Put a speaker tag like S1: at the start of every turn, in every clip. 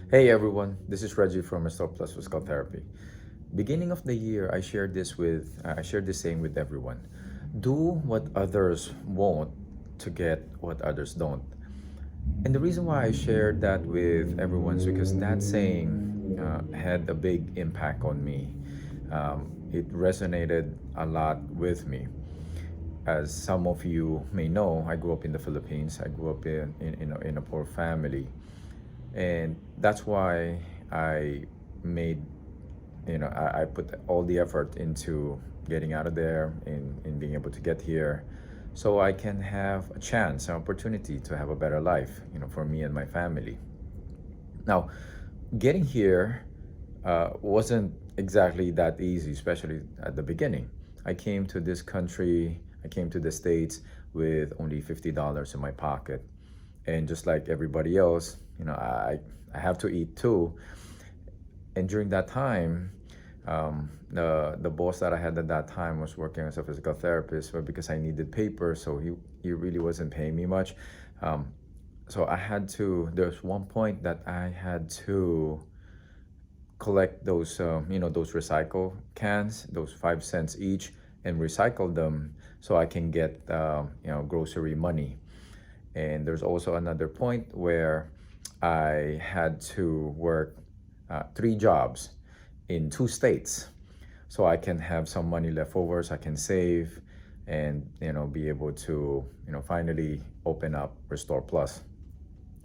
S1: Hey everyone, this is Reggie from Restore Plus Physical Therapy. Beginning of the year, I shared this saying with everyone. Do what others won't to get what others don't. And the reason why I shared that with everyone is because that saying had a big impact on me. It resonated a lot with me. As some of you may know, I grew up in the Philippines. I grew up in a poor family. And that's why I made, I put all the effort into getting out of there, in being able to get here so I can have a chance, an opportunity to have a better life, for me and my family. Now, getting here wasn't exactly that easy, especially at the beginning. I came to the States with only $50 in my pocket. And just like everybody else, I have to eat too. And during that time, the boss that I had at that time was working as a physical therapist, but because I needed paper, so he really wasn't paying me much. Um, so I had to. There's one point that I had to collect those, those recycle cans, those 5 cents each, and recycle them so I can get, grocery money. And there's also another point where I had to work 3 jobs in 2 states so I can have some money left over so I can save and be able to finally open up Restore Plus.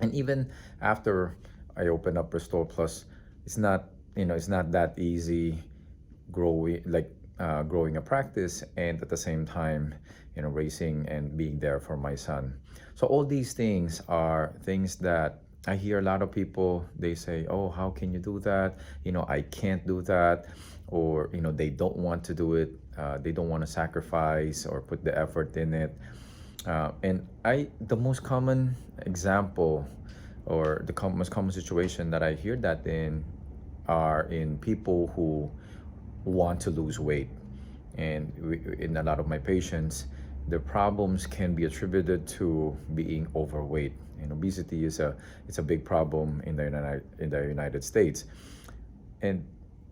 S1: And even after I open up Restore Plus, it's not that easy growing a practice and at the same time raising and being there for my son. So all these things are things that I hear a lot of people, they say, oh, how can you do that? I can't do that. Or they don't want to do it. They don't want to sacrifice or put the effort in it. And the most common example, or the most common situation that I hear that in, are in people who want to lose weight. And in a lot of my patients, the problems can be attributed to being overweight. And obesity is a big problem in the United States. And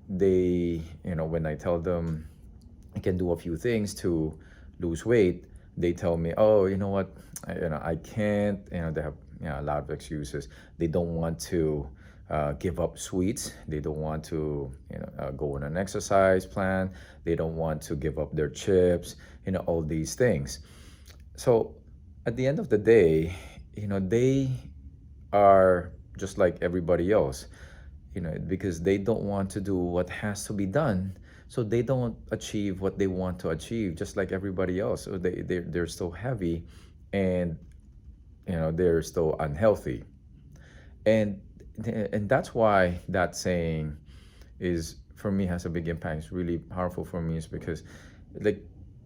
S1: they, when I tell them I can do a few things to lose weight, they tell me, oh, you know what, I can't. They have a lot of excuses. They don't want to give up sweets. They don't want to go on an exercise plan. They don't want to give up their chips. All these things. So at the end of the day, they are just like everybody else, because they don't want to do what has to be done. So they don't achieve what they want to achieve, just like everybody else. So they're still heavy, and they're still unhealthy. And and that's why that saying is, for me, has a big impact. It's really powerful for me, is because, like,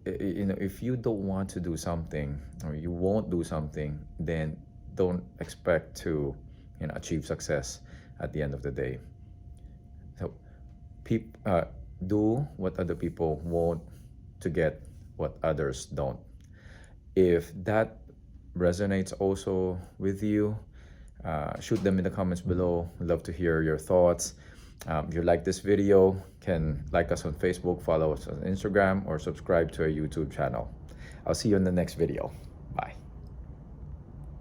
S1: if you don't want to do something, or you won't do something, then don't expect to achieve success at the end of the day. So do what other people won't to get what others don't. If that resonates also with you, shoot them in the comments below. Love to hear your thoughts. If you like this video, can like us on Facebook, follow us on Instagram, or subscribe to our YouTube channel. I'll see you in the next video.